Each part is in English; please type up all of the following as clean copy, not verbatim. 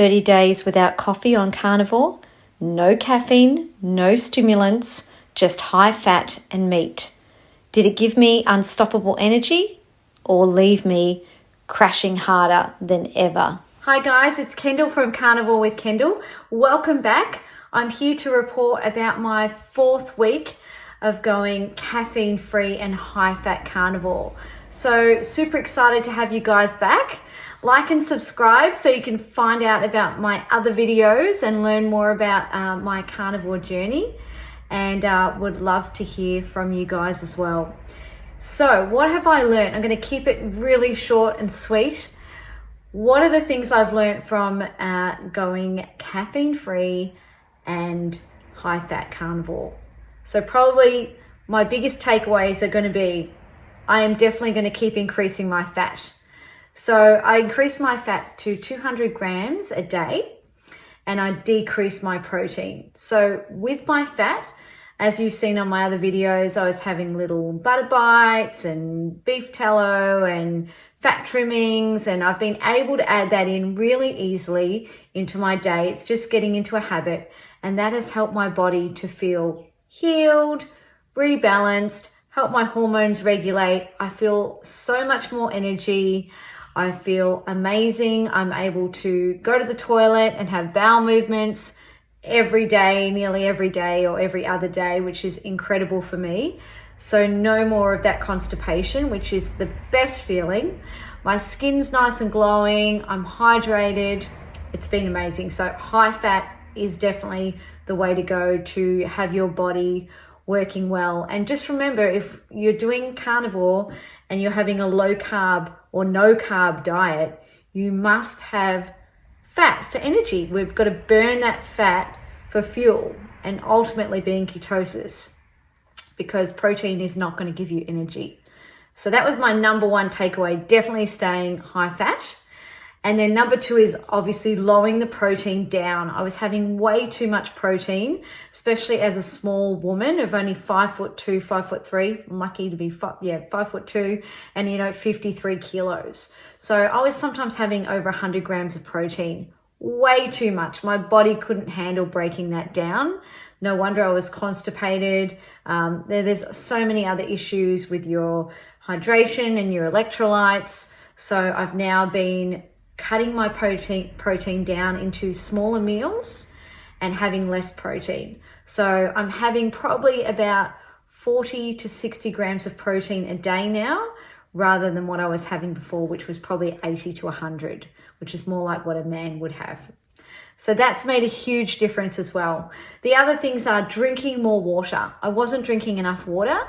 30 days without coffee on Carnivore. No caffeine, no stimulants, just high fat and meat. Did it give me unstoppable energy or leave me crashing harder than ever? Hi guys, it's Kendall from Carnivore with Kendall. Welcome back. I'm here to report about my 4th week of going caffeine free and high fat carnivore. So super excited to have you guys back. Like and subscribe so you can find out about my other videos and learn more about my carnivore journey, and would love to hear from you guys as well. So what have I learned? I'm going to keep it really short and sweet. What are the things I've learned from going caffeine free and high fat carnivore? So probably my biggest takeaways are going to be, I am definitely going to keep increasing my fat. So I increased my fat to 200 grams a day and I decreased my protein. So with my fat, as you've seen on my other videos, I was having little butter bites and beef tallow and fat trimmings, and I've been able to add that in really easily into my day. It's just getting into a habit, and that has helped my body to feel healed, rebalanced, help my hormones regulate. I feel so much more energy. I feel amazing. I'm able to go to the toilet and have bowel movements every day, nearly every day or every other day, which is incredible for me. So no more of that constipation, which is the best feeling. My skin's nice and glowing. I'm hydrated. It's been amazing. So high fat is definitely the way to go to have your body working well. And just remember, if you're doing carnivore and you're having a low carb or no carb diet, you must have fat for energy. We've got to burn that fat for fuel and ultimately be in ketosis, because protein is not going to give you energy. So that was my number one takeaway, definitely staying high fat. And then number 2 is obviously lowering the protein down. I was having way too much protein, especially as a small woman of only 5'2", 5'3". I'm lucky to be 5'2", and 53 kilos. So I was sometimes having over 100 grams of protein, way too much. My body couldn't handle breaking that down. No wonder I was constipated. There's so many other issues with your hydration and your electrolytes. So I've now been cutting my protein down into smaller meals and having less protein. So I'm having probably about 40 to 60 grams of protein a day now, rather than what I was having before, which was probably 80 to 100, which is more like what a man would have. So that's made a huge difference as well. The other things are drinking more water. I wasn't drinking enough water.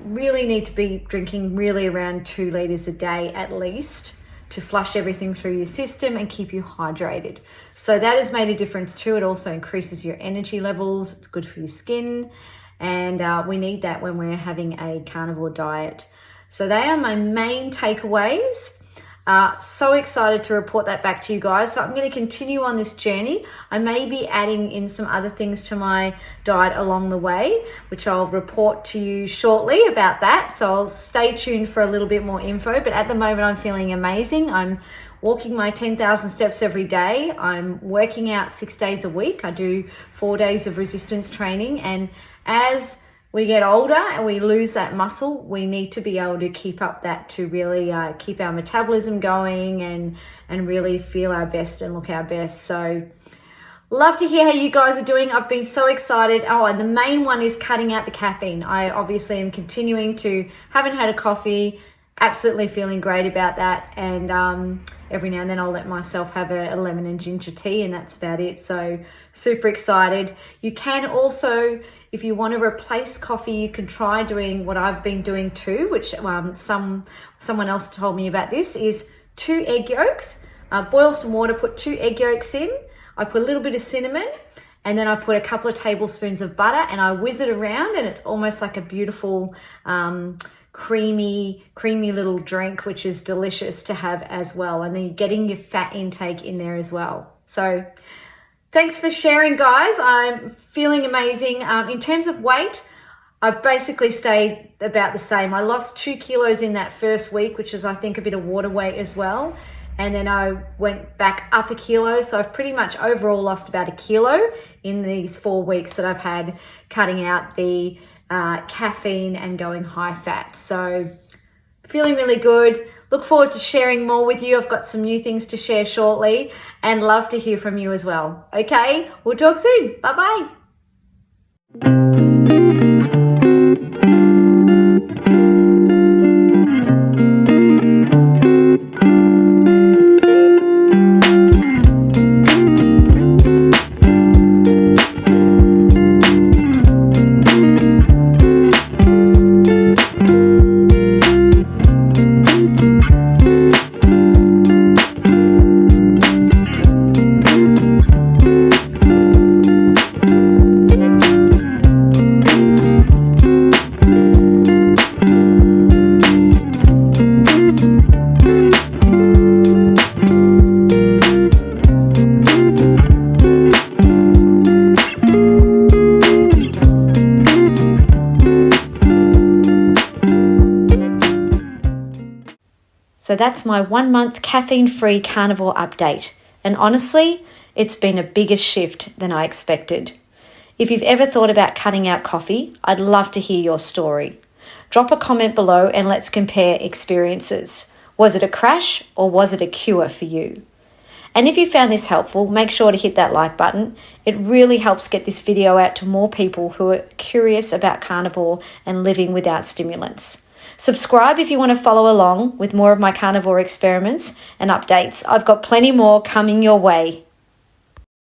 Really need to be drinking really around 2 liters a day at least, to flush everything through your system and keep you hydrated. So that has made a difference too. It also increases your energy levels. It's good for your skin. And we need that when we're having a carnivore diet. So they are my main takeaways. So excited to report that back to you guys. So I'm going to continue on this journey. I may be adding in some other things to my diet along the way, which I'll report to you shortly about that. So I'll stay tuned for a little bit more info. But at the moment, I'm feeling amazing. I'm walking my 10,000 steps every day. I'm working out 6 days a week. I do 4 days of resistance training. And as we get older and we lose that muscle, we need to be able to keep up that to really keep our metabolism going and really feel our best and look our best. So love to hear how you guys are doing. I've been so excited. Oh, and the main one is cutting out the caffeine. I obviously am continuing to, haven't had a coffee, absolutely feeling great about that. And every now and then I'll let myself have a lemon and ginger tea, and that's about it. So super excited. You can also, if you want to replace coffee, you can try doing what I've been doing too, which someone else told me about this, is 2 egg yolks. Boil some water, put 2 egg yolks in. I put a little bit of cinnamon, and then I put a couple of tablespoons of butter, and I whiz it around, and it's almost like a beautiful creamy little drink, which is delicious to have as well. And then you're getting your fat intake in there as well. So thanks for sharing, guys. I'm feeling amazing. In terms of weight, I basically stayed about the same. I lost 2 kilos in that first week, which is, I think, a bit of water weight as well. and then I went back up a kilo. So I've pretty much overall lost about a kilo in these 4 weeks that I've had cutting out the caffeine and going high fat. So feeling really good. Look forward to sharing more with you. I've got some new things to share shortly and love to hear from you as well. Okay, we'll talk soon. Bye-bye. So that's my 1 month caffeine-free carnivore update. And honestly, it's been a bigger shift than I expected. If you've ever thought about cutting out coffee, I'd love to hear your story. Drop a comment below and let's compare experiences. Was it a crash or was it a cure for you? And if you found this helpful, make sure to hit that like button. It really helps get this video out to more people who are curious about carnivore and living without stimulants. Subscribe if you want to follow along with more of my carnivore experiments and updates. I've got plenty more coming your way.